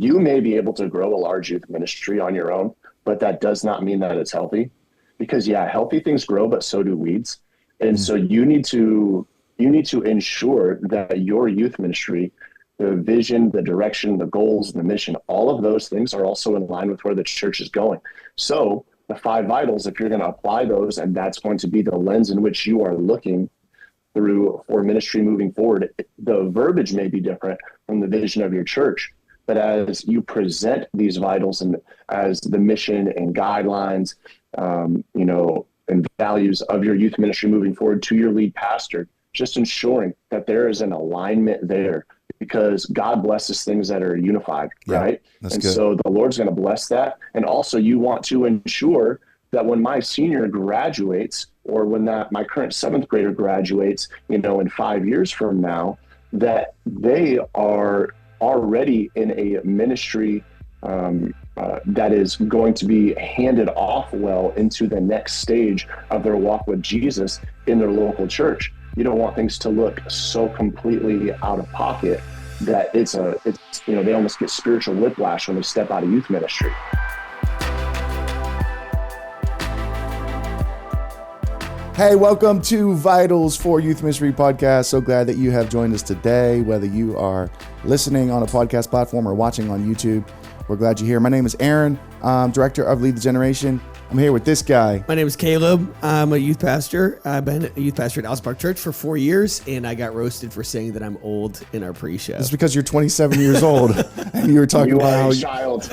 you may be able to grow a large youth ministry on your own, but that does not mean that it's healthy, because healthy things grow, but so do weeds. And so you need to ensure that your youth ministry, the vision, the direction, the goals, the mission, all of those things are also in line with where the church is going. So the 5 vitals, if you're going to apply those, and that's going to be the lens in which you are looking through for ministry moving forward, the verbiage may be different from the vision of your church, but as you present these vitals and as the mission and guidelines, and values of your youth ministry moving forward to your lead pastor, just ensuring that there is an alignment there, because God blesses things that are unified, right? And good. So the Lord's going to bless that. And also you want to ensure that when my senior graduates, or when my current 7th grader graduates, in 5 years from now, that they are already in a ministry that is going to be handed off well into the next stage of their walk with Jesus in their local church. You don't want things to look so completely out of pocket that it's they almost get spiritual whiplash when they step out of youth ministry. Hey, welcome to Vitals for Youth Ministry Podcast. So glad that you have joined us today, whether you are listening on a podcast platform or watching on YouTube. We're glad you're here. My name is Aaron. I'm director of Lead the Generation. I'm here with this guy. My name is Caleb. I'm a youth pastor. I've been a youth pastor at Alice Park Church for 4 years, and I got roasted for saying that I'm old in our pre-show. It's because you're 27 years old, and you were talking about how child.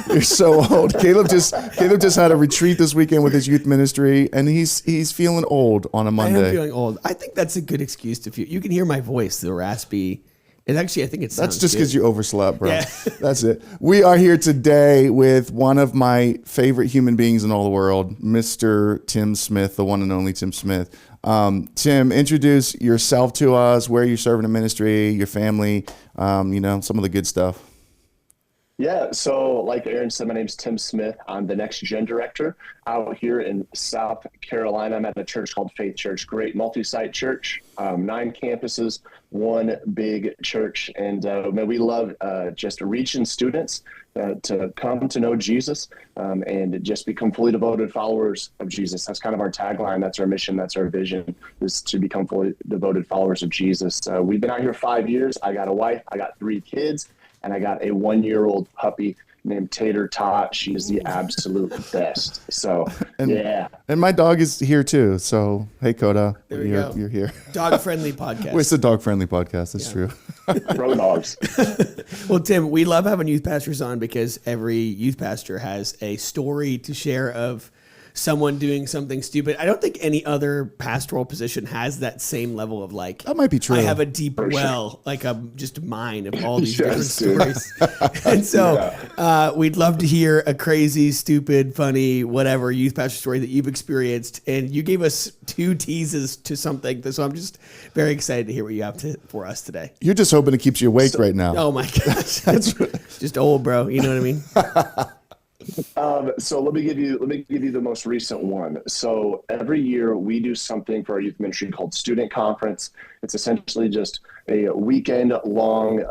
You're so old. Caleb just had a retreat this weekend with his youth ministry, and he's feeling old on a Monday. I am feeling old. I think that's a good excuse to feel. You can hear my voice, the raspy. And actually, I think it sounds That's just because you overslept, bro. Yeah. That's it. We are here today with one of my favorite human beings in all the world, Mr. Tim Smith, the one and only Tim Smith. Tim, introduce yourself to us, where you're serving in ministry, your family, some of the good stuff. Yeah, so like Aaron said, my name's Tim Smith. I'm the Next Gen Director out here in South Carolina. I'm at a church called Faith Church, great multi-site church, 9 campuses, one big church. And we love just reaching students to come to know Jesus and just become fully devoted followers of Jesus. That's kind of our tagline. That's our mission. That's our vision, is to become fully devoted followers of Jesus. We've been out here 5 years. I got a wife. I got 3 kids. And I got a 1-year-old puppy named Tater Tot. She's the absolute best. So, yeah. And my dog is here too. So, hey, Coda, you're here. Dog-friendly podcast. It's a dog-friendly podcast. That's true. Pro dogs. Well, Tim, we love having youth pastors on because every youth pastor has a story to share of someone doing something stupid. I don't think any other pastoral position has that same level of that might be true. I have a deep well, like a just mine of all these different stories. And so we'd love to hear a crazy, stupid, funny, whatever youth pastor story that you've experienced. And you gave us 2 teases to something. So I'm just very excited to hear what you have for us today. You're just hoping it keeps you awake right now. Oh my gosh. That's just old, bro. You know what I mean? So let me give you the most recent one. So every year we do something for our youth ministry called Student Conference. It's essentially just a weekend long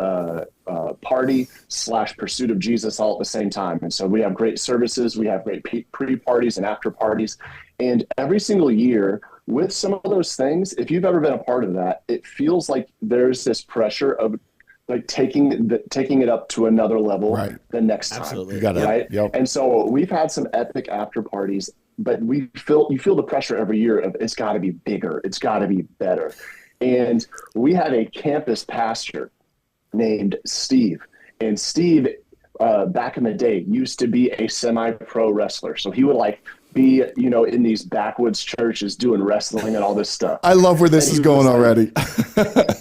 party / pursuit of Jesus all at the same time. And so we have great services. We have great pre-parties and after parties. And every single year with some of those things, if you've ever been a part of that, it feels like there's this pressure of taking it up to another level the next time. Absolutely. You got it. Right? Yep. And so we've had some epic after parties, but you feel the pressure every year of it's got to be bigger. It's got to be better. And we had a campus pastor named Steve. And Steve, back in the day, used to be a semi-pro wrestler. So he would be, in these backwoods churches doing wrestling and all this stuff. I love where this is going already.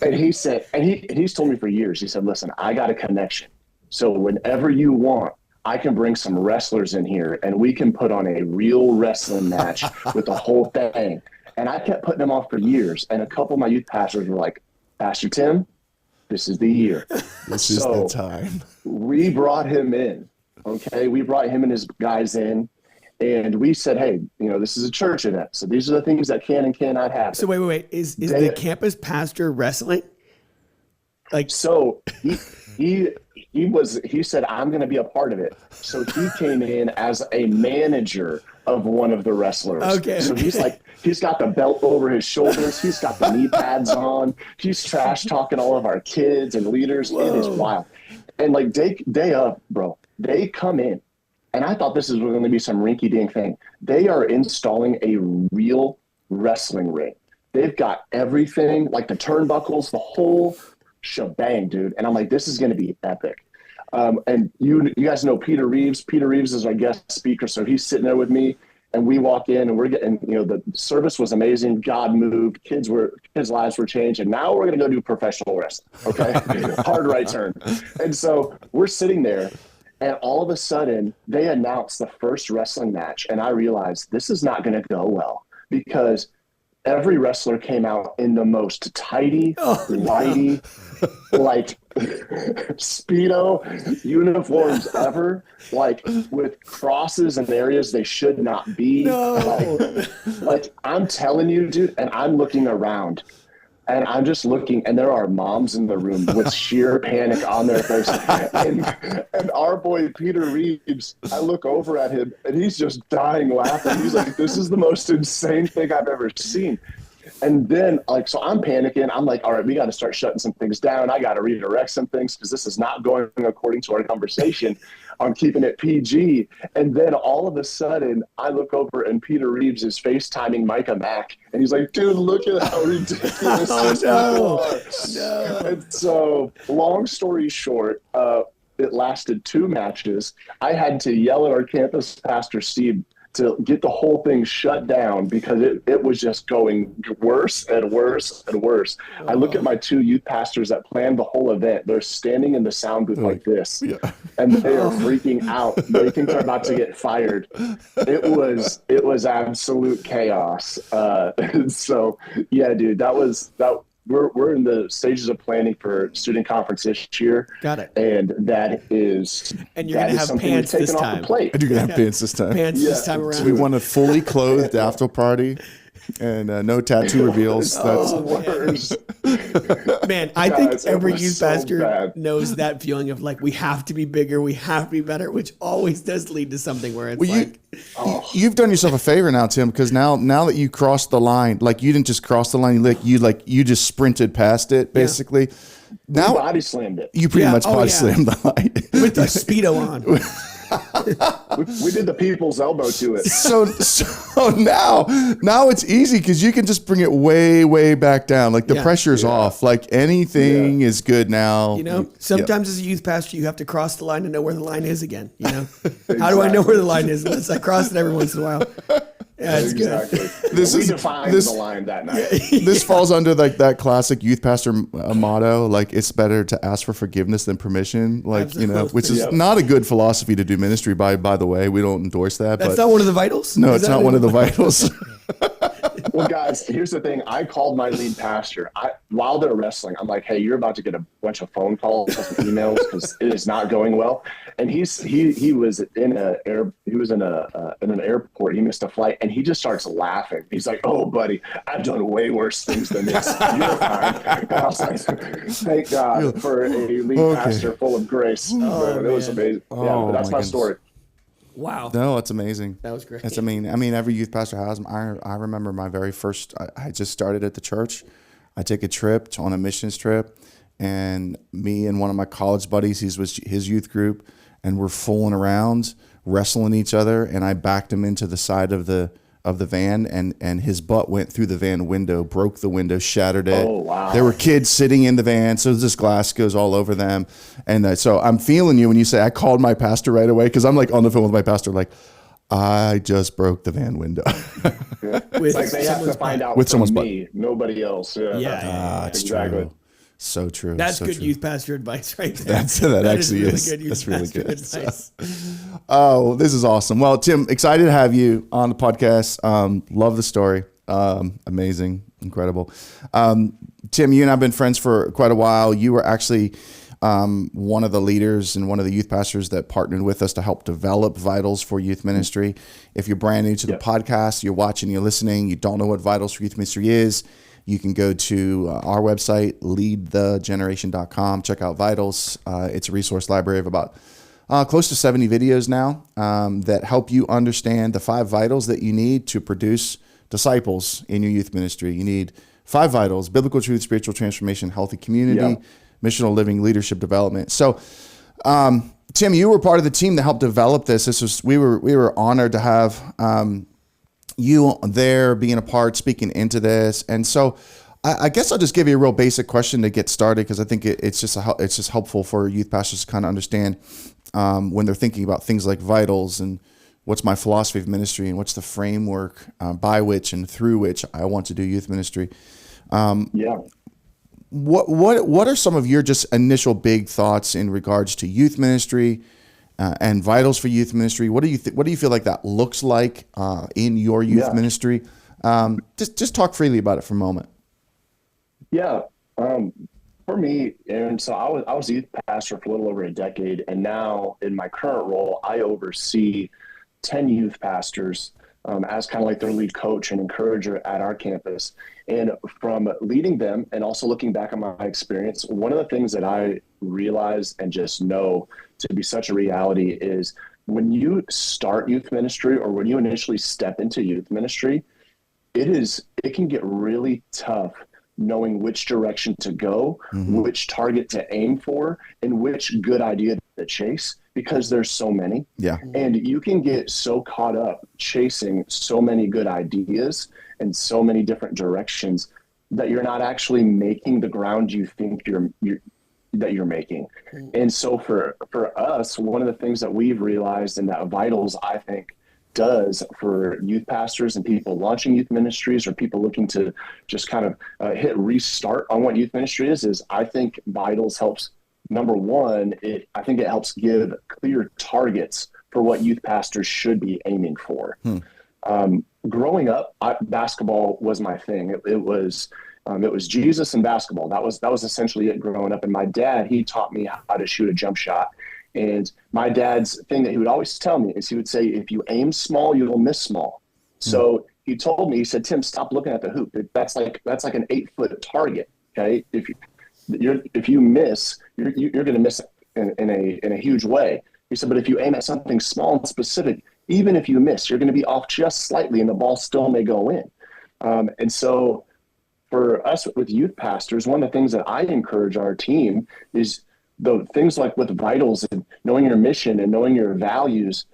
And he said, and he's told me for years, he said, listen, I got a connection. So whenever you want, I can bring some wrestlers in here and we can put on a real wrestling match with the whole thing. And I kept putting them off for years. And a couple of my youth pastors were like, Pastor Tim, this is the year. This is the time. We brought him in. Okay. We brought him and his guys in. And we said, hey, this is a church event. So these are the things that can and cannot happen. So wait. Is the campus pastor wrestling? So he said, I'm going to be a part of it. So he came in as a manager of one of the wrestlers. Okay. So he's got the belt over his shoulders. He's got the knee pads on. He's trash talking all of our kids and leaders. Whoa. It is wild. And like day up, bro, they come in. And I thought this was going to be some rinky dink thing. They are installing a real wrestling ring. They've got everything, like the turnbuckles, the whole shebang, dude. And I'm like, this is going to be epic. And you guys know Peter Reeves. Peter Reeves is our guest speaker. So he's sitting there with me, and we walk in, and we're getting, the service was amazing. God moved. Kids' lives were changed. And now we're going to go do professional wrestling. Okay. Hard right turn. And so we're sitting there, and all of a sudden they announce the first wrestling match. And I realized this is not going to go well, because every wrestler came out in the most tidy, whitey, like Speedo uniforms ever, like with crosses in areas they should not be. No. Like I'm telling you, dude, and I'm looking around. And I'm just looking, and there are moms in the room with sheer panic on their face. And our boy, Peter Reeves, I look over at him, and he's just dying laughing. He's like, this is the most insane thing I've ever seen. And then, so I'm panicking. I'm like, all right, we got to start shutting some things down. I got to redirect some things because this is not going according to our conversation. I'm keeping it PG. And then all of a sudden, I look over and Peter Reeves is FaceTiming Micah Mack. And he's like, dude, look at how ridiculous this is. No. And so, long story short, it lasted 2 matches. I had to yell at our campus pastor, Steve, to get the whole thing shut down because it was just going worse and worse and worse. Oh. I look at my 2 youth pastors that planned the whole event. They're standing in the sound booth like this, and they are freaking out. They think they're about to get fired. It was absolute chaos. So yeah, dude, that. We're in the stages of planning for student conference this year. Got it. And that is and you're gonna have pants this time. And you're gonna have pants this time. Pants this time around. We want a fully clothed after party. And no tattoo reveals. That's worse. Man, I think every youth pastor knows that feeling of like, we have to be bigger, we have to be better, which always does lead to something where it's you've done yourself a favor now, Tim, because now that you crossed the line, like you didn't just cross the line, you just sprinted past it, basically. Yeah. Now body slammed it. You pretty much body slammed the line with the Speedo on. we did the people's elbow to it. So now it's easy because you can just bring it way back down. Like the pressure's off. Like anything is good now. Sometimes as a youth pastor, you have to cross the line to know where the line is again. Exactly. How do I know where the line is unless I cross it every once in a while? Yeah, it's exactly. Good. We defined the line that night. This falls under like that classic youth pastor motto, like it's better to ask for forgiveness than permission. Like, absolutely. Which is not a good philosophy to do ministry by the way. We don't endorse that. That's not one of the vitals? No, it's not one of the vitals. Well, guys, here's the thing. I called my lead pastor while they're wrestling. I'm like, hey, you're about to get a bunch of phone calls and emails because it is not going well. And he was in an airport. He missed a flight, and he just starts laughing. He's like, "Oh, buddy, I've done way worse things than this. You're fine." And I was like, "Thank God for a lead pastor full of grace." It was amazing. But that's my story. Wow. No, it's amazing. That was great. I mean, every youth pastor has them. I remember my very first, I just started at the church. I took a trip on a missions trip, and me and one of my college buddies, his youth group, and we're fooling around, wrestling each other, and I backed him into the side of the van, and his butt went through the van window, broke the window, shattered it. Oh, wow. There were kids sitting in the van, so this glass goes all over them. And so I'm feeling you when you say I called my pastor right away, because I'm like on the phone with my pastor, like, I just broke the van window. It's like they have to find out with someone's me, nobody else. It's exactly. True. So true. That's so good true. youth pastor advice right there. That actually really is. Good That's really good. Advice. Oh, this is awesome. Well, Tim, excited to have you on the podcast. Love the story. Amazing. Incredible. Tim, you and I have been friends for quite a while. You were actually one of the leaders and one of the youth pastors that partnered with us to help develop Vitals for Youth Ministry. If you're brand new to the podcast, you're watching, you're listening, you don't know what Vitals for Youth Ministry is, you can go to our website, leadthegeneration.com, check out Vitals. It's a resource library of about close to 70 videos now that help you understand the 5 vitals that you need to produce disciples in your youth ministry. You need 5 vitals: biblical truth, spiritual transformation, healthy community, missional living, leadership development. So, Tim, you were part of the team that helped develop this. We were honored to have you there, being a part, speaking into this. And so I guess I'll just give you a real basic question to get started, because I think it's just helpful for youth pastors to kind of understand when they're thinking about things like vitals and what's my philosophy of ministry and what's the framework by which and through which I want to do youth ministry. What are some of your just initial big thoughts in regards to youth ministry and vitals for youth ministry? What do you feel like that looks like in your youth ministry? Just talk freely about it for a moment. Yeah. For me, and so I was a youth pastor for a little over a decade, and now in my current role, I oversee 10 youth pastors as kind of like their lead coach and encourager at our campus. And from leading them and also looking back on my experience, one of the things that I realized and just know to be such a reality is when you start youth ministry, or when you initially step into youth ministry, it can get really tough knowing which direction to go, which target to aim for, and which good idea to chase, because there's so many. And you can get so caught up chasing so many good ideas and so many different directions that you're not actually making the ground you think you're making. And so for us, one of the things that we've realized, and that Vitals, I think, does for youth pastors and people launching youth ministries, or people looking to just kind of hit restart on what youth ministry is I think Vitals helps. Number one, I think it helps give clear targets for what youth pastors should be aiming for. Growing up, basketball was my thing. It was Jesus and basketball. That was essentially it growing up. And my dad, he taught me how to shoot a jump shot. And my dad's thing that he would always tell me is, he would say, if you aim small, you'll miss small. So he told me, he said, Tim, stop looking at the hoop. That's like an 8-foot target. Okay. If you miss, you're going to miss in a huge way. He said, but if you aim at something small and specific, even if you miss, you're going to be off just slightly and the ball still may go in. And so for us with youth pastors, one of the things that I encourage our team is the things like with Vitals and knowing your mission and knowing your values,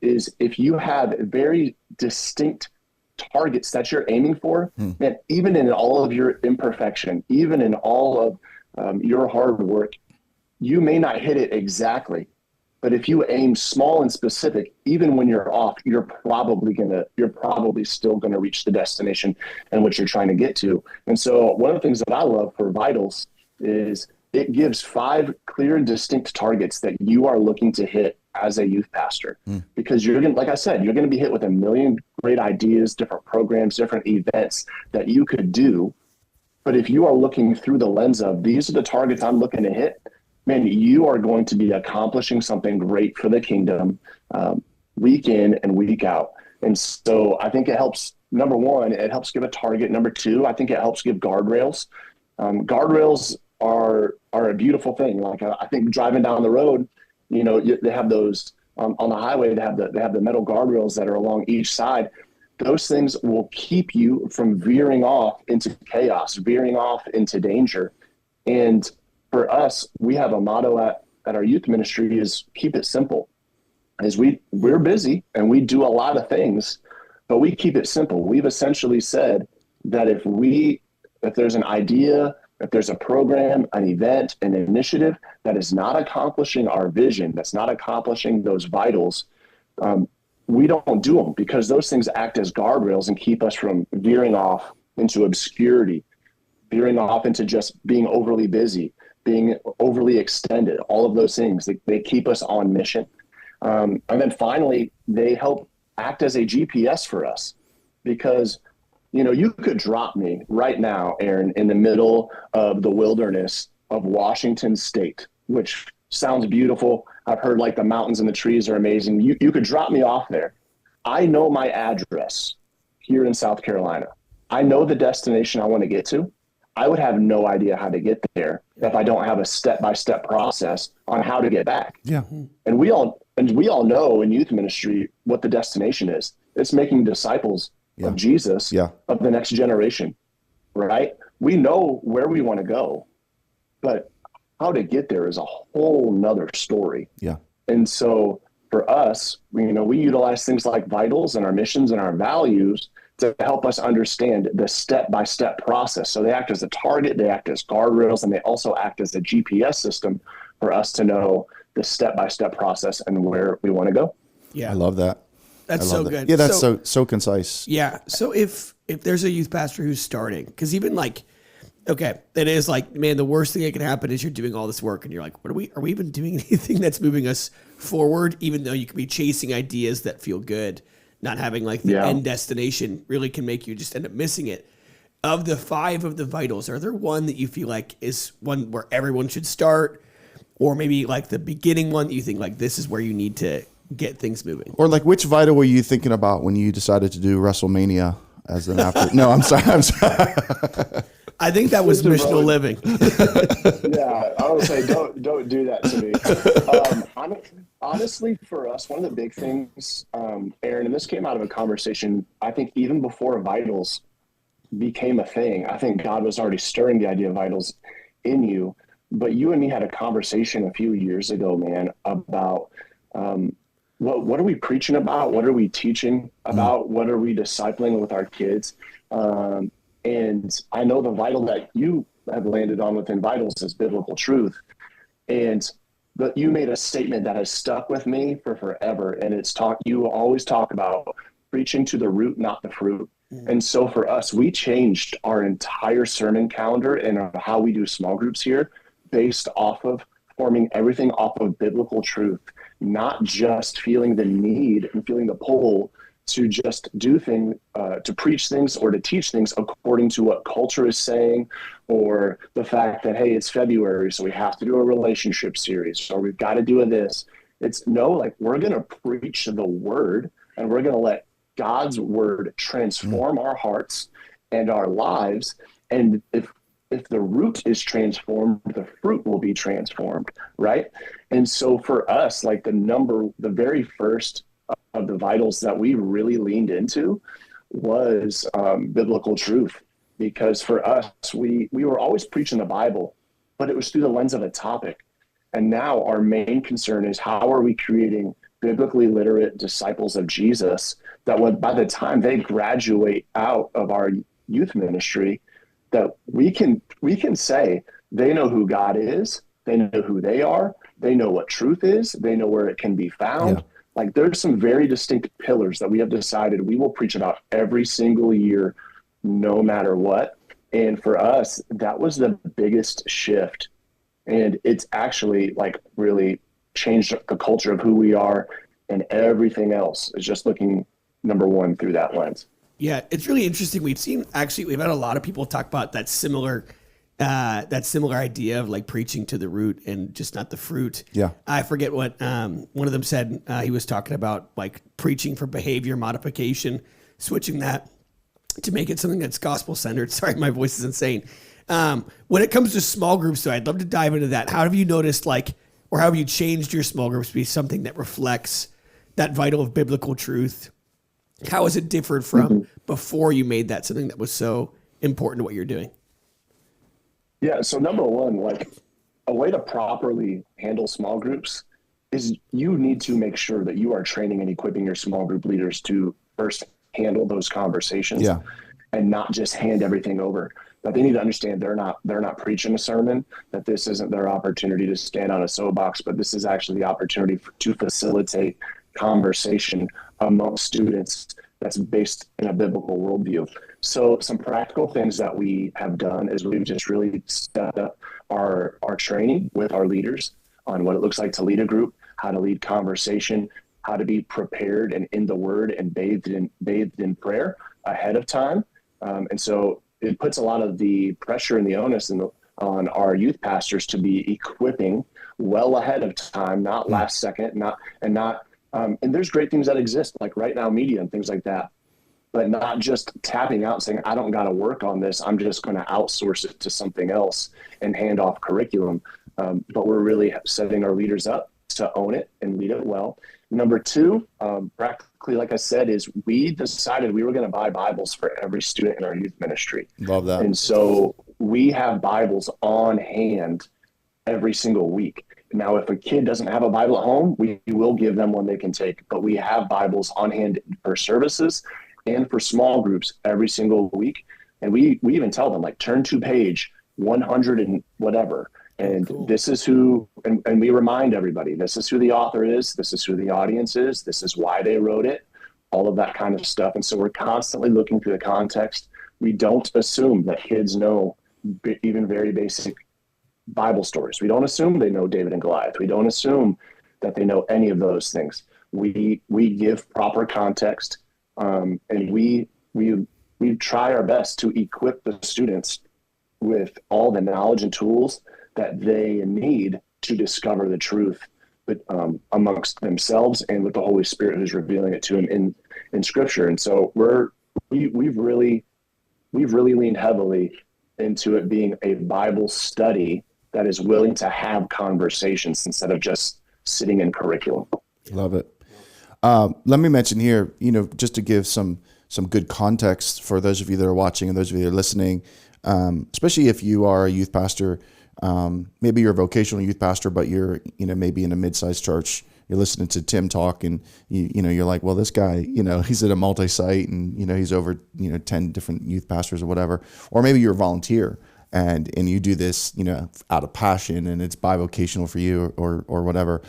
is if you have very distinct targets that you're aiming for, and even in all of your imperfection, even in all of your hard work, you may not hit it exactly. But if you aim small and specific, even when you're off, you're probably still gonna reach the destination and what you're trying to get to. And so one of the things that I love for Vitals is it gives 5 clear and distinct targets that you are looking to hit as a youth pastor, because you're going to, like I said, you're going to be hit with a million great ideas, different programs, different events that you could do. But if you are looking through the lens of, these are the targets I'm looking to hit, man, you are going to be accomplishing something great for the kingdom week in and week out. And so I think it helps. Number one, it helps give a target. Number two, I think it helps give guardrails. Guardrails are a beautiful thing. Like I think driving down the road, they have those on the highway. They have the metal guardrails that are along each side. Those things will keep you from veering off into chaos, veering off into danger. And for us, we have a motto at our youth ministry is keep it simple. As we're busy and we do a lot of things, but we keep it simple. We've essentially said that if there's an idea, if there's a program, an event, an initiative that is not accomplishing our vision, that's not accomplishing those vitals, we don't do them, because those things act as guardrails and keep us from veering off into obscurity, veering off into just being overly busy, being overly extended, all of those things. They keep us on mission. And then finally, they help act as a GPS for us, because you could drop me right now, Aaron, in the middle of the wilderness of Washington State, which sounds beautiful. I've heard like the mountains and the trees are amazing. You could drop me off there. I know my address here in South Carolina. I know the destination I want to get to. I would have no idea how to get there if I don't have a step-by-step process on how to get back. Yeah. And we all know in youth ministry what the destination is. It's making disciples of Jesus, of the next generation, right? We know where we want to go, but how to get there is a whole nother story. Yeah. And so for us, we utilize things like vitals and our missions and our values to help us understand the step-by-step process. So they act as a target, they act as guardrails, and they also act as a GPS system for us to know the step-by-step process and where we want to go. Yeah. I love that. That's so good. Yeah, that's so concise. Yeah. So if there's a youth pastor who's starting, because even like, okay, it is like, man, the worst thing that can happen is you're doing all this work and you're like, are we even doing anything that's moving us forward? Even though you could be chasing ideas that feel good, not having like the end destination really can make you just end up missing it. Of the 5 of the vitals, are there one that you feel like is one where everyone should start, or maybe like the beginning one that you think like this is where you need to get things moving? Or like, which vital were you thinking about when you decided to do WrestleMania as an after? No, I'm sorry. I think that was missional living. Yeah, I would say don't do that to me. Honestly, for us, one of the big things, Aaron, and this came out of a conversation, I think even before vitals became a thing. I think God was already stirring the idea of vitals in you. But you and me had a conversation a few years ago, man, about what are we preaching about? What are we teaching about? What are we discipling with our kids? And I know the vital that you have landed on within vitals is biblical truth. But you made a statement that has stuck with me for forever. And you always talk about preaching to the root, not the fruit. And so for us, we changed our entire sermon calendar and how we do small groups here based off of forming everything off of biblical truth, not just feeling the need and feeling the pull to just do things, to preach things or to teach things according to what culture is saying, or the fact that, hey, it's February, so we have to do a relationship series, or we've got to do this. It's no, like, we're going to preach the word, and we're going to let God's word transform our hearts and our lives. And if the root is transformed, the fruit will be transformed, right? And so for us, like the very first of the vitals that we really leaned into was biblical truth, because for us, we were always preaching the Bible, but it was through the lens of a topic. And now our main concern is, how are we creating biblically literate disciples of Jesus that by the time they graduate out of our youth ministry, that we can say they know who God is, they know who they are, they know what truth is, they know where it can be found. Like, there's some very distinct pillars that we have decided we will preach about every single year, no matter what. And for us, that was the biggest shift. And it's actually like really changed the culture of who we are, and everything else is just looking, number one, through that lens. Yeah, it's really interesting. We've had a lot of people talk about that similar idea of like preaching to the root and just not the fruit. Yeah. I forget what one of them said. He was talking about like preaching for behavior modification, switching that to make it something that's gospel centered. Sorry, my voice is insane. When it comes to small groups, though, I'd love to dive into that. How have you noticed, or how have you changed your small groups to be something that reflects that vital of biblical truth? How has it differed from before you made that something that was so important to what you're doing? Yeah. So number one, like, a way to properly handle small groups is you need to make sure that you are training and equipping your small group leaders to first handle those conversations and not just hand everything over. But they need to understand they're not preaching a sermon, that this isn't their opportunity to stand on a soapbox, but this is actually the opportunity to facilitate conversation amongst students that's based in a biblical worldview. So some practical things that we have done is we've just really stepped up our training with our leaders on what it looks like to lead a group, how to lead conversation, how to be prepared and in the word and bathed in prayer ahead of time. And so it puts a lot of the pressure and the onus on our youth pastors to be equipping well ahead of time, not last second, and there's great things that exist, like Right Now Media and things like that. but not just tapping out and saying, I don't got to work on this. I'm just going to outsource it to something else and hand off curriculum. But we're really setting our leaders up to own it and lead it well. Number two, practically, like I said, is we decided we were going to buy Bibles for every student in our youth ministry. Love that. And so we have Bibles on hand every single week. Now, if a kid doesn't have a Bible at home, we will give them one they can take, but we have Bibles on hand for services and for small groups every single week. And we even tell them, like, turn to page 100 and whatever. And cool. This is who, and we remind everybody, this is who the author is, this is who the audience is, this is why they wrote it, all of that kind of stuff. And so we're constantly looking through the context. We don't assume that kids know even very basic Bible stories. We don't assume they know David and Goliath. We don't assume that they know any of those things. We give proper context, and we try our best to equip the students with all the knowledge and tools that they need to discover the truth, but amongst themselves and with the Holy Spirit who's revealing it to them in Scripture. And so we've really leaned heavily into it being a Bible study that is willing to have conversations instead of just sitting in curriculum. Love it. Let me mention here, just to give some good context for those of you that are watching and those of you that are listening, especially if you are a youth pastor. Maybe you're a vocational youth pastor, but you're, maybe in a mid-sized church, you're listening to Tim talk and you're like, well, this guy, he's at a multi-site and, he's over, 10 different youth pastors or whatever. Or maybe you're a volunteer and you do this, out of passion and it's bivocational for you or whatever.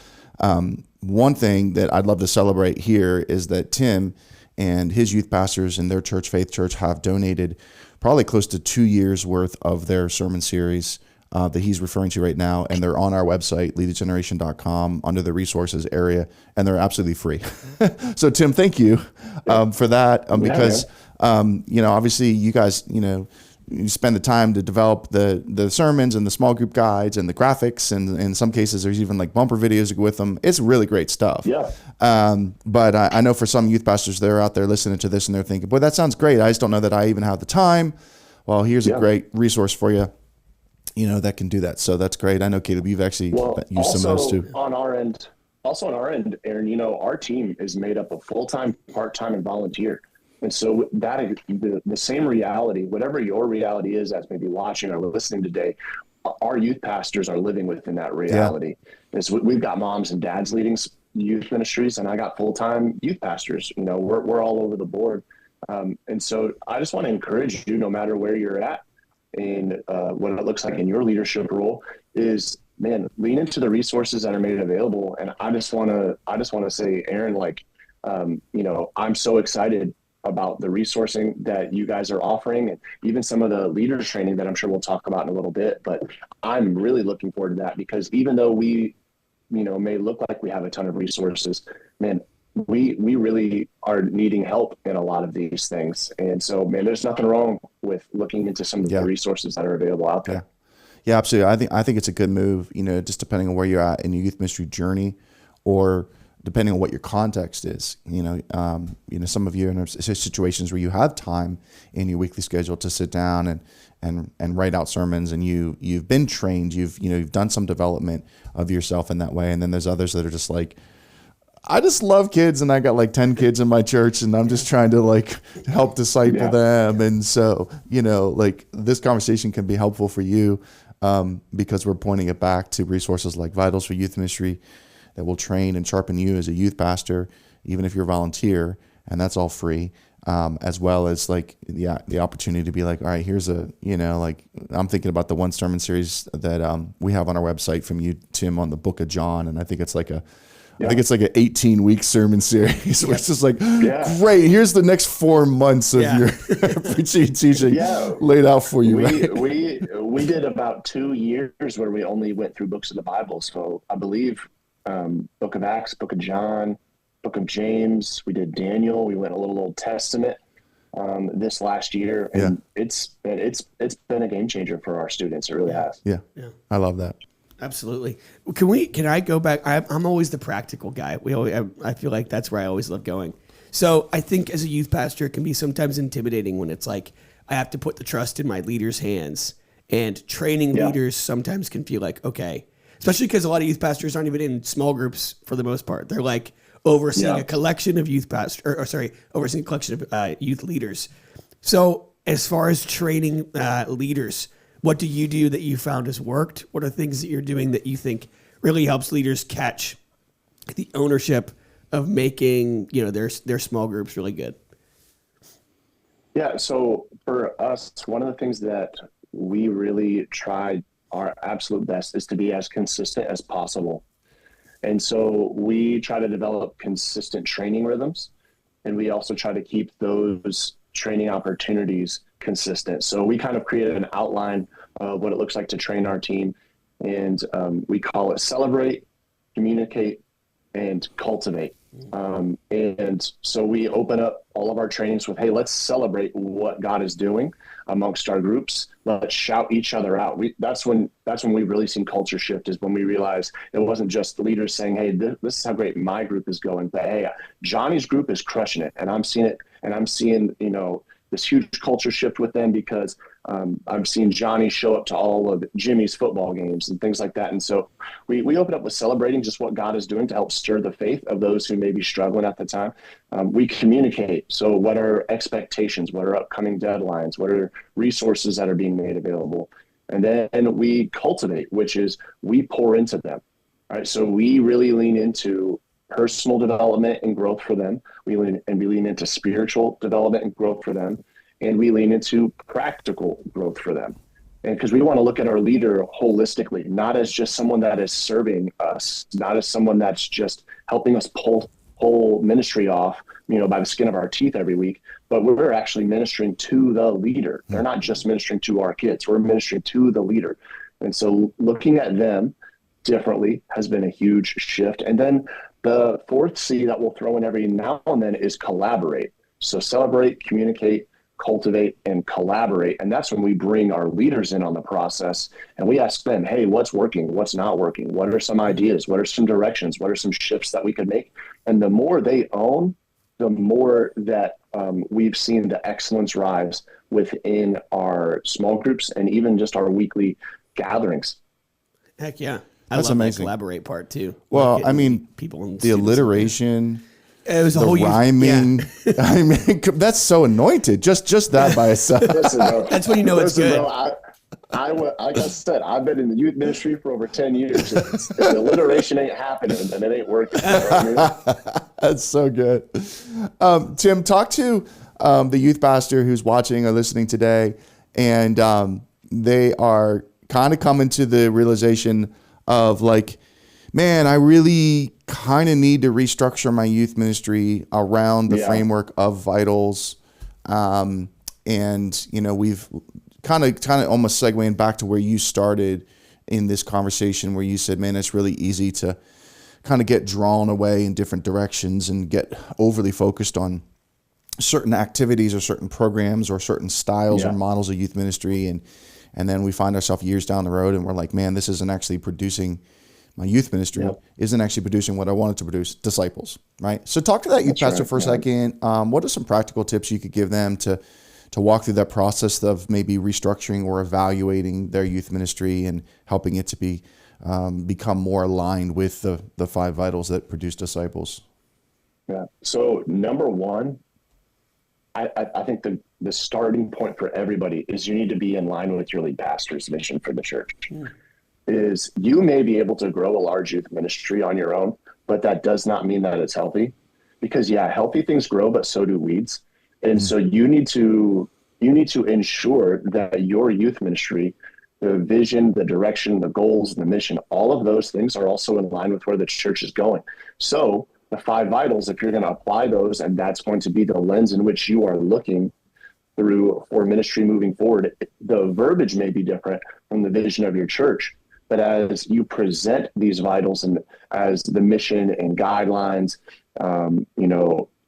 One thing that I'd love to celebrate here is that Tim and his youth pastors in their church, Faith Church, have donated probably close to 2 years worth of their sermon series that he's referring to right now. And they're on our website, leadageneration.com, under the resources area, and they're absolutely free. So Tim, thank you for that. Because, obviously you guys, you spend the time to develop the sermons and the small group guides and the graphics. And in some cases, there's even like bumper videos with them. It's really great stuff. Yeah. But I know for some youth pastors, they're out there listening to this and they're thinking, boy, that sounds great. I just don't know that I even have the time. Well, here's a great resource for you, that can do that. So that's great. I know, Caleb, you've actually used some of those too. On our end, Aaron, our team is made up of full-time, part-time, and volunteer. And so that the same reality, whatever your reality is as maybe watching or listening today, our youth pastors are living within that reality. Yeah. So we've got moms and dads leading youth ministries, and I got full-time youth pastors. We're all over the board. And so I just want to encourage you, no matter where you're at and what it looks like in your leadership role, is, man, lean into the resources that are made available. And I just want to say, Aaron, I'm so excited about the resourcing that you guys are offering and even some of the leaders training that I'm sure we'll talk about in a little bit. But I'm really looking forward to that, because even though we, may look like we have a ton of resources, man, we really are needing help in a lot of these things. And so, man, there's nothing wrong with looking into some of the resources that are available out there. Yeah, absolutely. I think it's a good move, just depending on where you're at in your youth ministry journey, or depending on what your context is. Some of you are in situations where you have time in your weekly schedule to sit down and write out sermons, and you've been trained, you've done some development of yourself in that way. And then there's others that are just like, I just love kids, and I got like 10 kids in my church, and I'm just trying to help disciple them. And so, this conversation can be helpful for you because we're pointing it back to resources like Vitals for Youth Ministry that will train and sharpen you as a youth pastor, even if you're a volunteer, and that's all free, as well as the opportunity to be like, all right, here's I'm thinking about the one sermon series that we have on our website from you, Tim, on the book of John, and I think it's like an 18-week sermon series where it's just great, here's the next 4 months of your preaching and teaching laid out for you. We did about 2 years where we only went through books of the Bible. So I believe book of Acts, book of John, book of James, we did Daniel, we went a little Old Testament this last year, and it's been a game changer for our students. It really has. Yeah. I love that. Absolutely. Can I go back? I'm always the practical guy. I feel like that's where I always love going. So I think as a youth pastor, it can be sometimes intimidating when it's like, I have to put the trust in my leaders' hands, and training leaders sometimes can feel like, okay, especially because a lot of youth pastors aren't even in small groups for the most part. They're like overseeing a collection of youth overseeing a collection of youth leaders. So as far as training leaders, what do you do that you found has worked? What are things that you're doing that you think really helps leaders catch the ownership of making, their small groups really good? Yeah. So for us, one of the things that we really try our absolute best is to be as consistent as possible. And so we try to develop consistent training rhythms, and we also try to keep those training opportunities consistent. So we kind of created an outline of what it looks like to train our team, and we call it celebrate, communicate, and cultivate. And so we open up all of our trainings with, hey, let's celebrate what God is doing amongst our groups. Let's shout each other out. That's when we've really seen culture shift, is when we realized it wasn't just the leaders saying, hey, this is how great my group is going, but hey, Johnny's group is crushing it. And I'm seeing it, and I'm seeing, this huge culture shift with them because I've seen Johnny show up to all of Jimmy's football games and things like that. And so we open up with celebrating just what God is doing to help stir the faith of those who may be struggling at the time. We communicate. So what are expectations? What are upcoming deadlines? What are resources that are being made available? And then we cultivate, which is we pour into them. All right. So we really lean into personal development and growth for them. We lean into spiritual development and growth for them. And we lean into practical growth for them. And because we want to look at our leader holistically, not as just someone that is serving us, not as someone that's just helping us pull ministry off, by the skin of our teeth every week, but we're actually ministering to the leader. They're not just ministering to our kids. We're ministering to the leader. And so looking at them differently has been a huge shift. And then the fourth C that we'll throw in every now and then is collaborate. So celebrate, communicate, cultivate, and collaborate. And that's when we bring our leaders in on the process and we ask them, hey, what's working? What's not working? What are some ideas? What are some directions? What are some shifts that we could make? And the more they own, the more that we've seen the excellence rise within our small groups and even just our weekly gatherings. Heck yeah. That's love amazing. That collaborate part too. Well, I mean, the alliteration, it was a the whole rhyming. I mean, that's so anointed. Just that by itself. Listen, bro, that's when you know it's good. Bro, like I said, I've been in the youth ministry for over 10 years. If the alliteration ain't happening, then it ain't working. You know what I mean? That's so good. Tim, talk to the youth pastor who's watching or listening today, and they are kind of coming to the realization of like, man, I really kind of need to restructure my youth ministry around the framework of vitals. And, we've kind of almost segueing back to where you started in this conversation, where you said, man, it's really easy to kind of get drawn away in different directions and get overly focused on certain activities or certain programs or certain styles or models of youth ministry. And then we find ourselves years down the road and we're like, man, this isn't actually producing, my youth ministry isn't actually producing what I wanted to produce, disciples, right? So talk to that youth pastor for a second. What are some practical tips you could give them to walk through that process of maybe restructuring or evaluating their youth ministry and helping it to become more aligned with the five vitals that produce disciples? Yeah. So number one, I think the starting point for everybody is you need to be in line with your lead pastor's vision for the church. Is you may be able to grow a large youth ministry on your own, but that does not mean that it's healthy, because healthy things grow, but so do weeds. And so you need to ensure that your youth ministry, the vision, the direction, the goals, the mission, all of those things are also in line with where the church is going. So the five vitals, if you're going to apply those, and that's going to be the lens in which you are looking through for ministry moving forward, the verbiage may be different from the vision of your church. But as you present these vitals and as the mission and guidelines,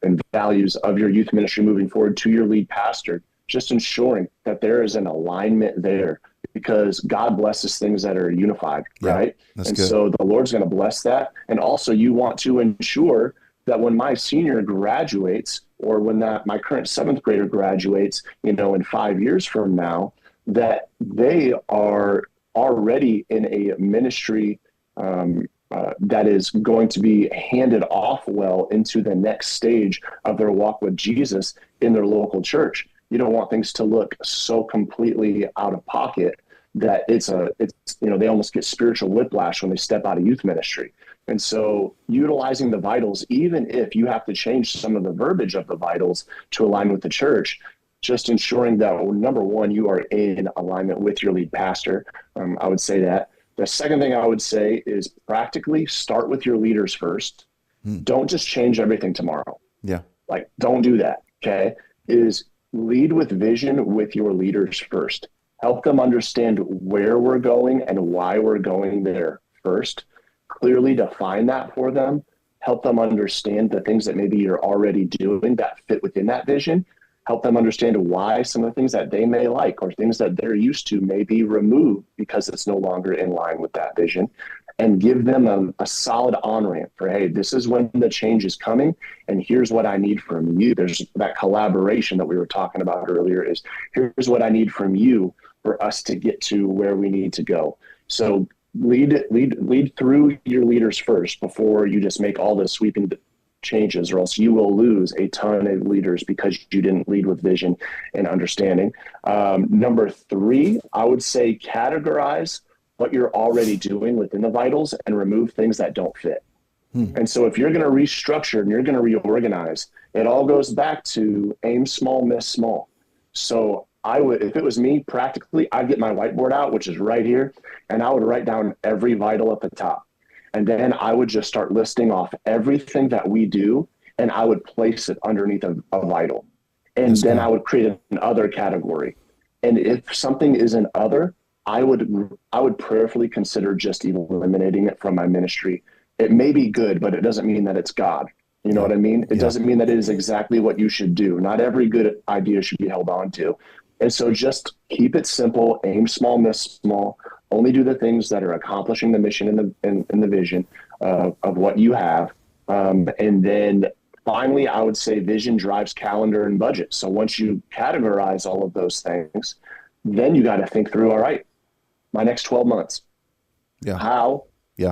and values of your youth ministry moving forward to your lead pastor, just ensuring that there is an alignment there, because God blesses things that are unified, right? And good. So the Lord's going to bless that. And also you want to ensure that when my senior graduates, or when my current 7th grader graduates, in 5 years from now, that they are already in a ministry that is going to be handed off well into the next stage of their walk with Jesus in their local church. You don't want things to look so completely out of pocket that they almost get spiritual whiplash when they step out of youth ministry. And so utilizing the vitals, even if you have to change some of the verbiage of the vitals to align with the church, just ensuring that, number one, you are in alignment with your lead pastor. I would say that. The second thing I would say is practically start with your leaders first. Don't just change everything tomorrow. Yeah. Like, don't do that. Okay. Is lead with vision with your leaders first. Help them understand where we're going and why we're going there first. Clearly define that for them. Help them understand the things that maybe you're already doing that fit within that vision. Help them understand why some of the things that they may like or things that they're used to may be removed because it's no longer in line with that vision. And give them a solid on-ramp for, hey, this is when the change is coming, and here's what I need from you. There's that collaboration that we were talking about earlier is, here's what I need from you for us to get to where we need to go. So lead through your leaders first before you just make all the sweeping changes, or else you will lose a ton of leaders because you didn't lead with vision and understanding. Number 3, I would say categorize what you're already doing within the vitals and remove things that don't fit. And so if you're going to restructure and you're going to reorganize, it all goes back to aim small, miss small. So I would, if it was me, practically, I'd get my whiteboard out, which is right here, and I would write down every vital at the top. And then I would just start listing off everything that we do, and I would place it underneath a vital. And then I would create an other category. And if something is an other, I would prayerfully consider just eliminating it from my ministry. It may be good, but it doesn't mean that it's God. You know what I mean? It doesn't mean that it is exactly what you should do. Not every good idea should be held on to. And so just keep it simple, aim small, miss small, only do the things that are accomplishing the mission and the vision of what you have. And then finally, I would say vision drives calendar and budget. So once you categorize all of those things, then you got to think through, all right, my next 12 months, how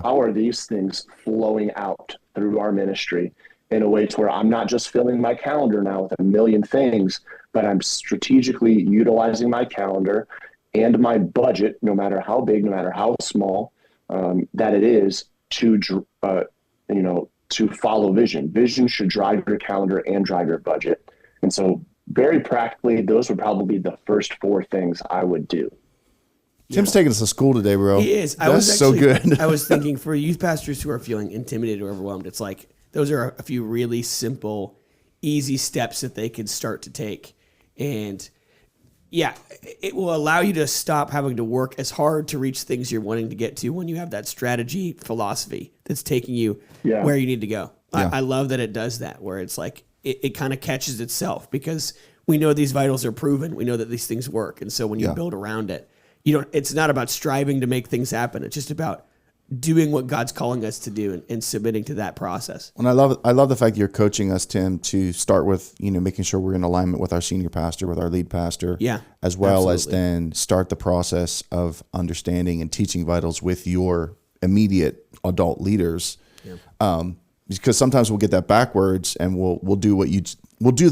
are these things flowing out through our ministry in a way to where I'm not just filling my calendar now with a million things, but I'm strategically utilizing my calendar and my budget, no matter how big, no matter how small that it is, to follow vision. Vision should drive your calendar and drive your budget. And so very practically, those would probably be the first 4 things I would do. Tim's taking us to school today, bro. He is. That's so good. I was thinking for youth pastors who are feeling intimidated or overwhelmed, it's like those are a few really simple, easy steps that they can start to take. And it will allow you to stop having to work as hard to reach things you're wanting to get to when you have that strategy philosophy that's taking you where you need to go. I love that it does that, where it's like it kind of catches itself, because we know these vitals are proven. We know that these things work. And so when you build around it, it's not about striving to make things happen. It's just about doing what God's calling us to do and submitting to that process. And I love the fact that you're coaching us, Tim, to start with, making sure we're in alignment with our senior pastor, with our lead pastor, as well as then start the process of understanding and teaching vitals with your immediate adult leaders. Because sometimes we'll get that backwards, and we'll do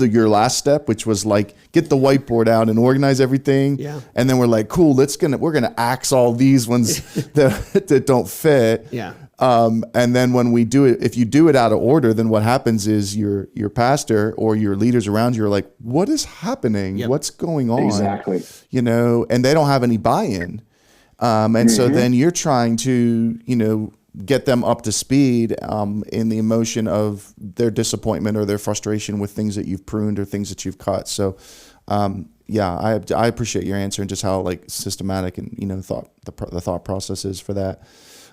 your last step, which was like get the whiteboard out and organize everything. And then we're like, cool, we're gonna axe all these ones that don't fit. And then when we do it, if you do it out of order, then what happens is your pastor or your leaders around you are like, what is happening? What's going on? Exactly. And they don't have any buy-in. And so then you're trying to, get them up to speed in the emotion of their disappointment or their frustration with things that you've pruned or things that you've cut. So, I appreciate your answer and just how systematic and the thought process is for that.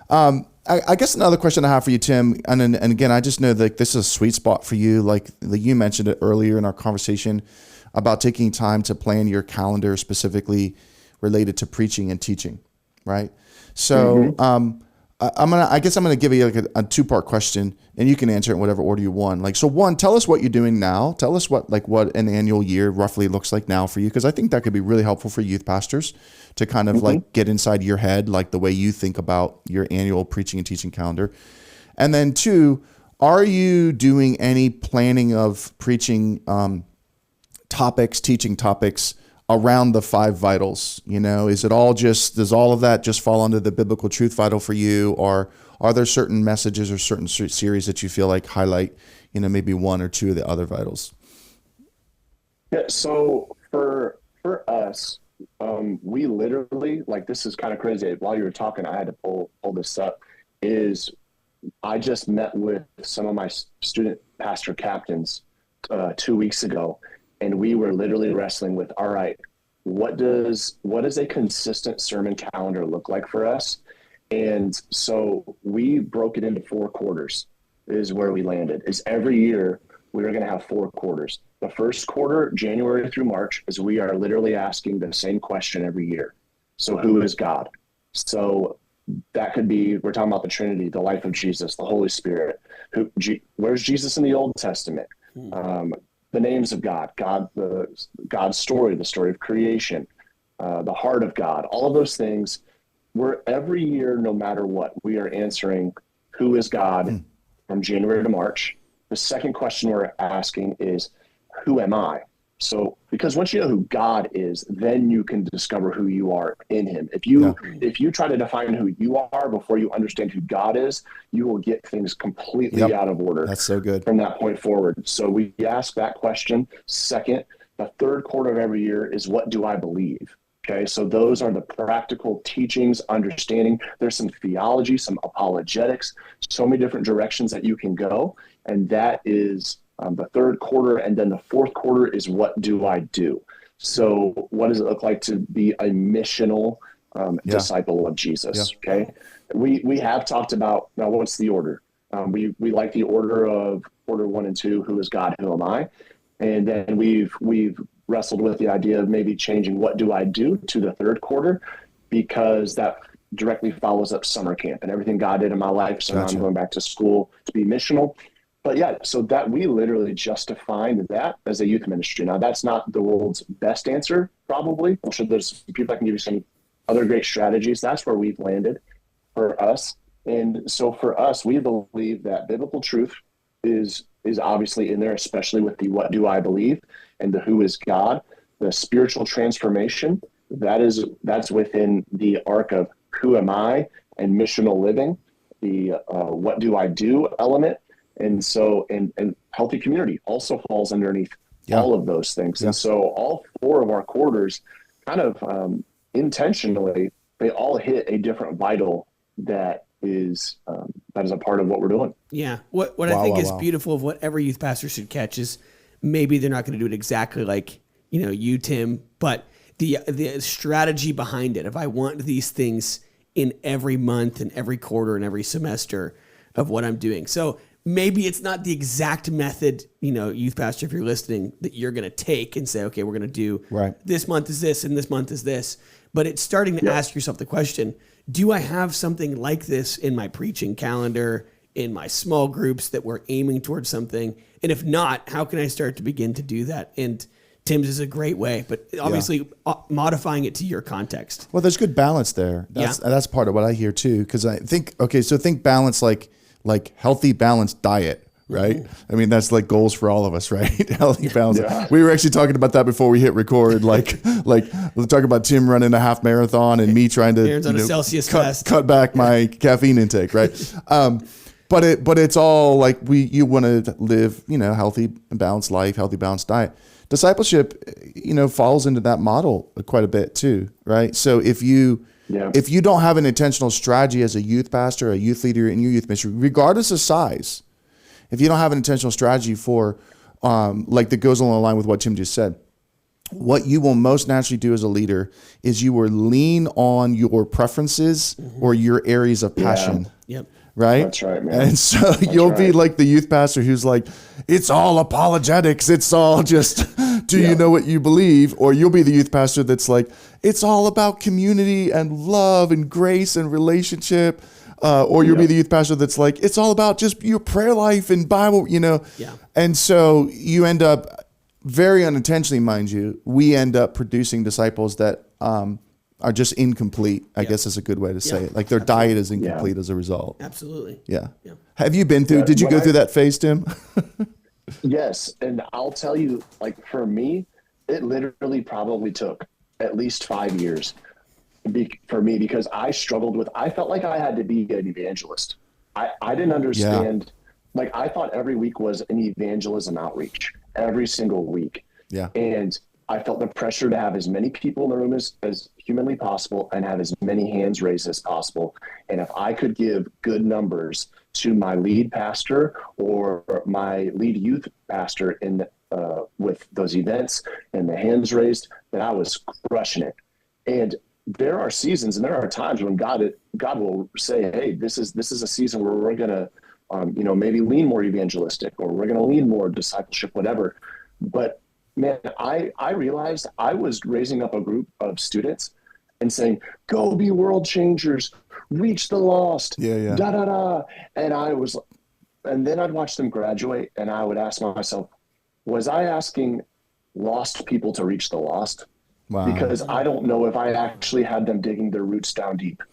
I guess another question I have for you, Tim, and again, I just know that this is a sweet spot for you. Like you mentioned it earlier in our conversation about taking time to plan your calendar specifically related to preaching and teaching, right? So, I guess I'm gonna give you like a two-part question, and you can answer it in whatever order you want. Like, so one, tell us what you're doing now. Tell us what an annual year roughly looks like now for you, because I think that could be really helpful for youth pastors to kind of like get inside your head, like the way you think about your annual preaching and teaching calendar. And then two, are you doing any planning of preaching topics, teaching topics around the 5 vitals? Is it all does all of that just fall under the biblical truth vital for you, or are there certain messages or certain series that you feel like highlight, maybe 1 or 2 of the other vitals? Yeah. So for us, we literally, like, this is kind of crazy. While you were talking, I had to pull this up. I just met with some of my student pastor captains 2 weeks ago, and we were literally wrestling with, all right, what does a consistent sermon calendar look like for us? And so we broke it into 4 quarters is where we landed. Is every year we are going to have 4 quarters. The first quarter, January through March, is we are literally asking the same question every year. So who is God? So that could be, we're talking about the Trinity, the life of Jesus, the Holy Spirit. Where's Jesus in the Old Testament? The names of God, God's story, the story of creation, the heart of God, all of those things. We're every year, no matter what, we are answering who is God from January to March. The second question we're asking is, who am I? So, because once you know who God is, then you can discover who you are in him. If you try to define who you are before you understand who God is, you will get things completely out of order. That's so good. From that point forward. So we ask that question. Second, the third quarter of every year is, what do I believe? Okay, so those are the practical teachings, understanding. There's some theology, some apologetics, so many different directions that you can go. And that is the third quarter. And then the fourth quarter is, what do I do? So what does it look like to be a missional disciple of Jesus? Yeah. Okay, we have talked about, now what's the order? We like the order of order 1 and 2, who is God, who am I? And then we've wrestled with the idea of maybe changing what do I do to the third quarter, because that directly follows up summer camp and everything God did in my life. So now I'm going back to school to be missional. But yeah, so that we literally just defined that as a youth ministry. Now, that's not the world's best answer, probably. I'm sure there's people that can give you some other great strategies. That's where we've landed for us. And so for us, we believe that biblical truth is obviously in there, especially with the what do I believe and the who is God. The spiritual transformation, that's within the arc of who am I and missional living, the what do I do element. And so, and healthy community also falls underneath all of those things. And so all 4 of our quarters kind of intentionally, they all hit a different vital that is a part of what we're doing. Yeah. What I think is beautiful of what every youth pastor should catch is, maybe they're not going to do it exactly like, you, Tim, but the strategy behind it. If I want these things in every month and every quarter and every semester of what I'm doing. So maybe it's not the exact method, youth pastor, if you're listening, that you're going to take and say, okay, we're going to do this month is this and this month is this. But it's starting to ask yourself the question, do I have something like this in my preaching calendar, in my small groups that we're aiming towards something? And if not, how can I start to begin to do that? And Tim's is a great way, but obviously modifying it to your context. Well, there's good balance there. That's part of what I hear too. Because I think, so think balance like healthy, balanced diet, right? I mean, that's like goals for all of us, right? Healthy, balanced. Yeah. We were actually talking about that before we hit record. Like we'll talk about Tim running a half marathon and me trying to on a Celsius cut back my caffeine intake, right? But it's all like you want to live, healthy, balanced life, healthy, balanced diet. Discipleship, falls into that model quite a bit too, right? So if you don't have an intentional strategy as a youth pastor, a youth leader in your youth ministry, regardless of size, if you don't have an intentional strategy for, that goes along the line with what Tim just said, what you will most naturally do as a leader is you will lean on your preferences or your areas of passion. Yep. Right? That's right, man. And so you'll be like the youth pastor who's like, it's all apologetics. It's all just, do you know what you believe? Or you'll be the youth pastor that's like, it's all about community and love and grace and relationship. or you'll be the youth pastor that's like, it's all about just your prayer life and Bible, Yeah. And so you end up, very unintentionally, mind you, we end up producing disciples that are just incomplete, I guess is a good way to say it. Like their diet is incomplete as a result. Absolutely. Yeah. Have you been through, did you go through that phase, Tim? Yes. And I'll tell you, like for me, it literally probably took at least 5 years for me, because I struggled with, I felt like I had to be an evangelist. I didn't understand. Like I thought every week was an evangelism outreach every single week. Yeah. And I felt the pressure to have as many people in the room as humanly possible and have as many hands raised as possible. And if I could give good numbers to my lead pastor or my lead youth pastor in with those events and the hands raised, then I was crushing it. And there are seasons and there are times when God will say, hey, this is a season where we're going to, maybe lean more evangelistic, or we're going to lean more discipleship, whatever. But man, I realized I was raising up a group of students and saying, go be world changers, reach the lost, da, da, da. And then I'd watch them graduate and I would ask myself, was I asking lost people to reach the lost? Wow. Because I don't know if I actually had them digging their roots down deep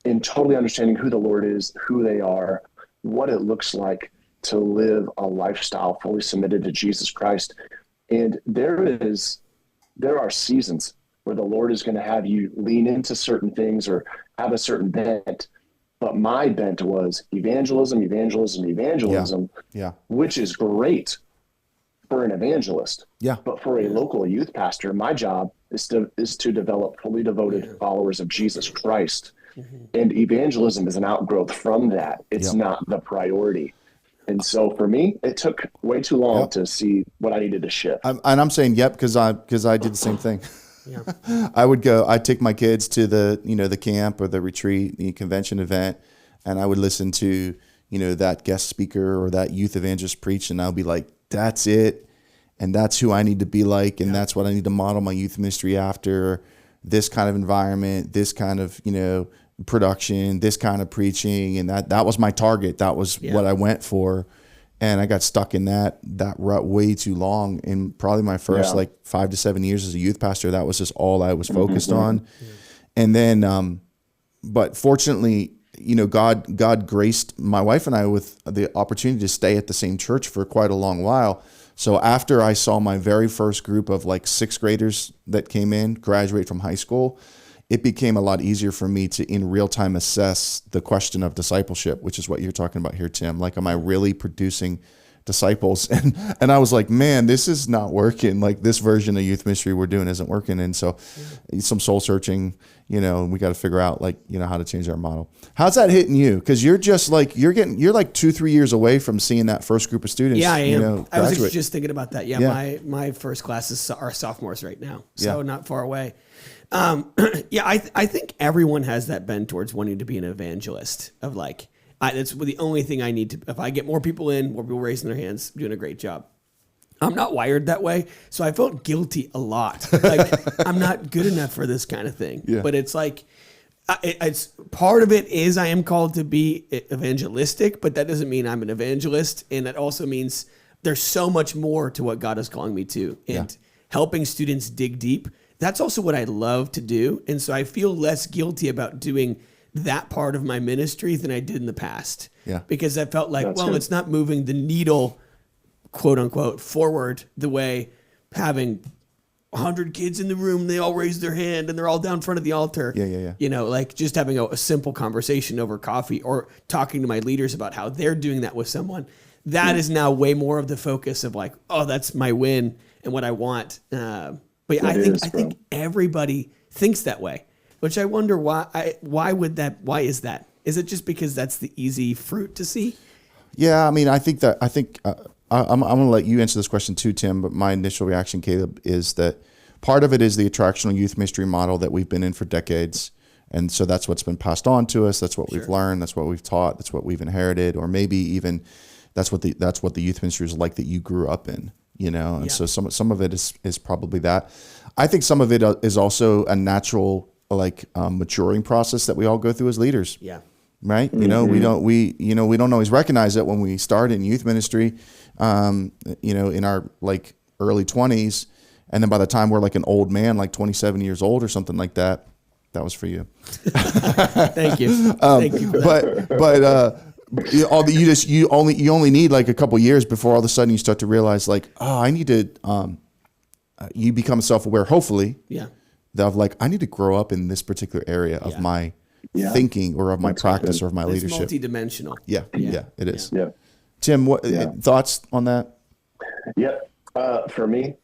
in totally understanding who the Lord is, who they are, what it looks like to live a lifestyle fully submitted to Jesus Christ. And there are seasons where the Lord is going to have you lean into certain things or have a certain bent. But my bent was evangelism, which is great for an evangelist. Yeah. But for a local youth pastor, my job is to develop fully devoted followers of Jesus Christ. And evangelism is an outgrowth from that. It's not the priority. And so for me, it took way too long to see what I needed to shift. I'm saying because I did the same thing. Yeah. I'd take my kids to the camp or the retreat, the convention event, and I would listen to, that guest speaker or that youth evangelist preach, and I'll be like, that's it. And that's who I need to be like. And that's what I need to model my youth ministry after, this kind of environment, this kind of, production, this kind of preaching. And that was my target. That was what I went for. And I got stuck in that rut way too long. In probably my first 5 to 7 years as a youth pastor, that was just all I was focused on. Yeah. And then, but fortunately, God graced my wife and I with the opportunity to stay at the same church for quite a long while. So after I saw my very first group of like 6th graders that came in, graduate from high school, it became a lot easier for me to in real time assess the question of discipleship, which is what you're talking about here, Tim. Like, am I really producing disciples? And I was like, man, this is not working. Like, this version of youth ministry we're doing isn't working. And so some soul searching, we got to figure out how to change our model. How's that hitting you? Because you're just like, you're like 2-3 years away from seeing that first group of students. Yeah, I am. Graduate. I was just thinking about that. Yeah. My first classes are sophomores right now. So not far away. I think everyone has that bend towards wanting to be an evangelist of like, that's the only thing I need to, if I get more people raising their hands, I'm doing a great job. I'm not wired that way. So I felt guilty a lot. Like I'm not good enough for this kind of thing, but it's like, it's part of it is I am called to be evangelistic, but that doesn't mean I'm an evangelist. And that also means there's so much more to what God is calling me to, and helping students dig deep. That's also what I love to do. And so I feel less guilty about doing that part of my ministry than I did in the past. Yeah. Because I felt like, it's not moving the needle, quote unquote, forward the way having 100 kids in the room, they all raise their hand and they're all down front of the altar. Yeah. Like just having a simple conversation over coffee or talking to my leaders about how they're doing that with someone. That is now way more of the focus of like, that's my win and what I want. But I think everybody thinks that way, which I wonder why. Why is that? Is it just because that's the easy fruit to see? Yeah, I mean, I think I'm going to let you answer this question too, Tim. But my initial reaction, Caleb, is that part of it is the attractional youth ministry model that we've been in for decades, and so that's what's been passed on to us. That's what we've learned. That's what we've taught. That's what we've inherited, or maybe even that's what the youth ministry is like that you grew up in. And so some of it is probably that. I think some of it is also a natural maturing process that we all go through as leaders. Yeah. Right. You know, we don't always recognize it when we start in youth ministry, in our like early 20s. And then by the time we're like an old man, like 27 years old or something like that, that was for you. Thank you. Thank you for that. You only need like a couple years before all of a sudden you start to realize like, oh, I need to, you become self-aware, hopefully. Yeah. Of like, I need to grow up in this particular area of my thinking or of my practice or of my leadership. It's multidimensional. Yeah, it is. Yeah. Tim, what thoughts on that? Yeah. For me,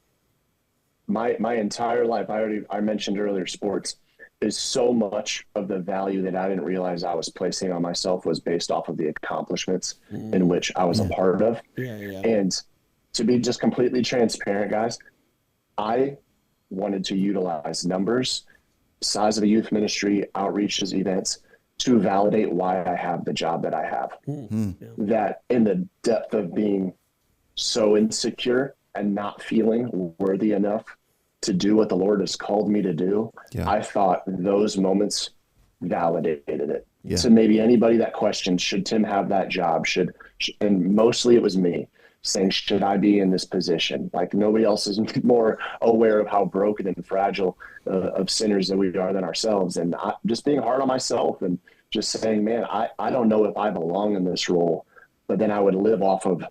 my entire life, I mentioned earlier, sports is so much of the value that I didn't realize I was placing on myself was based off of the accomplishments in which I was a part of. Yeah. And to be just completely transparent, guys, I wanted to utilize numbers, size of a youth ministry, outreaches, events to validate why I have the job that I have. That in the depth of being so insecure and not feeling worthy enough to do what the Lord has called me to do, I thought those moments validated it. So maybe anybody that questioned, should Tim have that job? And mostly it was me saying, should I be in this position? Like nobody else is more aware of how broken and fragile of sinners that we are than ourselves. And just being hard on myself and just saying, man, I don't know if I belong in this role. But then I would live off of,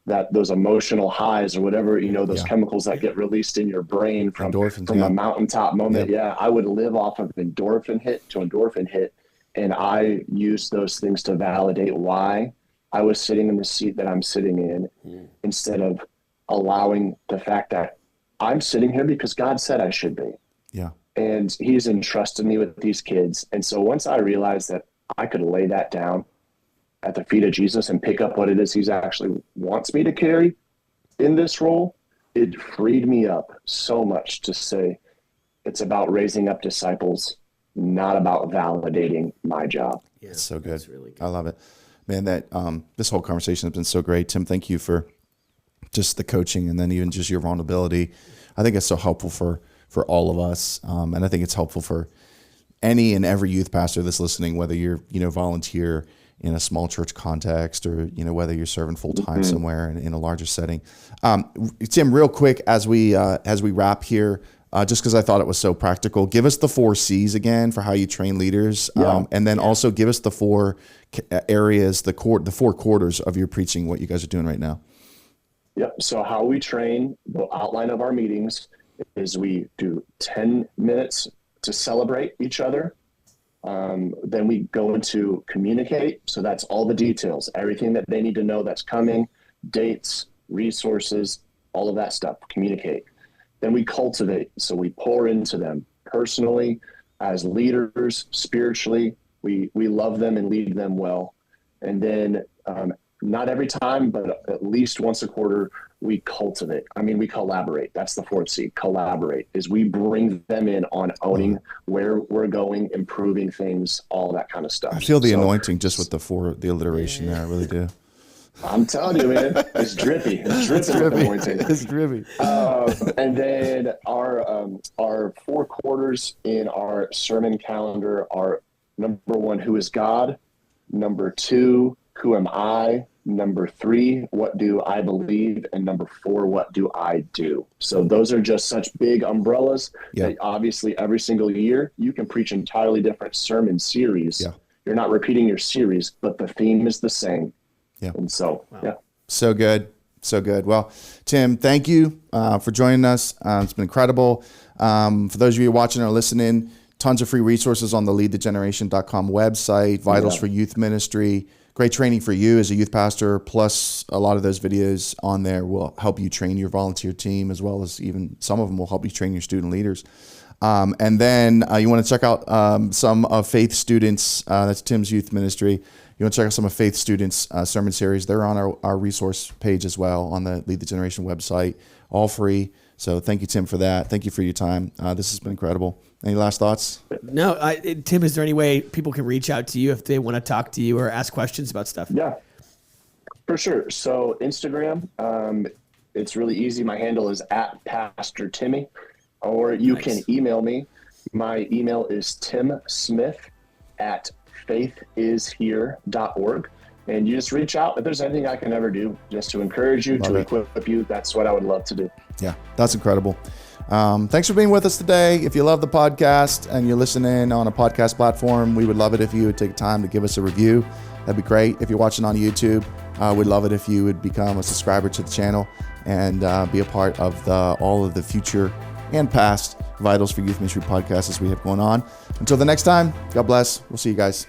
that those emotional highs or whatever, those chemicals that get released in your brain from a mountaintop moment. I would live off of endorphin hit to endorphin hit. And I used those things to validate why I was sitting in the seat that I'm sitting in instead of allowing the fact that I'm sitting here because God said I should be. Yeah. And he's entrusted me with these kids. And so once I realized that I could lay that down at the feet of Jesus and pick up what it is he's actually wants me to carry in this role, it freed me up so much to say it's about raising up disciples, not about validating my job. Yeah, it's so good. That's really good. I love it. Man, that this whole conversation has been so great. Tim, thank you for just the coaching and then even just your vulnerability. I think it's so helpful for all of us. And I think it's helpful for any and every youth pastor that's listening, whether you're, volunteer in a small church context or, whether you're serving full time somewhere in a larger setting. Tim, real quick, as we wrap here, just because I thought it was so practical, give us the 4 C's again for how you train leaders. And then also give us the 4 areas, the 4 quarters of your preaching, what you guys are doing right now. Yep. So how we train, the outline of our meetings is we do 10 minutes to celebrate each other. Then we go into communicate. So that's all the details, everything that they need to know that's coming, dates, resources, all of that stuff, communicate. Then we cultivate. So we pour into them personally, as leaders, spiritually. We love them and lead them well. And then not every time, but at least once a quarter, we cultivate. We collaborate. That's the 4th C, collaborate, is we bring them in on owning where we're going, improving things, all that kind of stuff. I feel the anointing just with the alliteration there. I really do. I'm telling you, man, it's drippy. It's drippy. It's drippy. And then our 4 quarters in our sermon calendar are: number 1, who is God? Number 2, who am I? Number 3, what do I believe? And number 4, what do I do? So those are just such big umbrellas that obviously every single year you can preach entirely different sermon series. Yeah. You're not repeating your series, but the theme is the same. Yeah. And so, So good. So good. Well, Tim, thank you for joining us. It's been incredible. For those of you watching or listening, tons of free resources on the leadthegeneration.com website, Vitals for Youth Ministry. Great training for you as a youth pastor, plus a lot of those videos on there will help you train your volunteer team, as well as even some of them will help you train your student leaders. And then you want to check out some of Faith Students, that's Tim's youth ministry. You want to check out some of Faith Students' sermon series. They're on our resource page as well on the Lead the Generation website, all free. So thank you, Tim, for that. Thank you for your time. This has been incredible. Any last thoughts? No, Tim, is there any way people can reach out to you if they want to talk to you or ask questions about stuff? Yeah, for sure. So Instagram, it's really easy. My handle is @Pastor Timmy, or you can email me. My email is timsmith@faithishere.org. And you just reach out if there's anything I can ever do just to encourage you, to equip you. That's what I would love to do. Yeah, that's incredible. Thanks for being with us today. If you love the podcast and you're listening on a podcast platform, we would love it if you would take time to give us a review. That'd be great. If you're watching on YouTube, we'd love it if you would become a subscriber to the channel and be a part of all of the future and past Vitals for Youth Ministry podcasts as we have going on. Until the next time, God bless. We'll see you guys.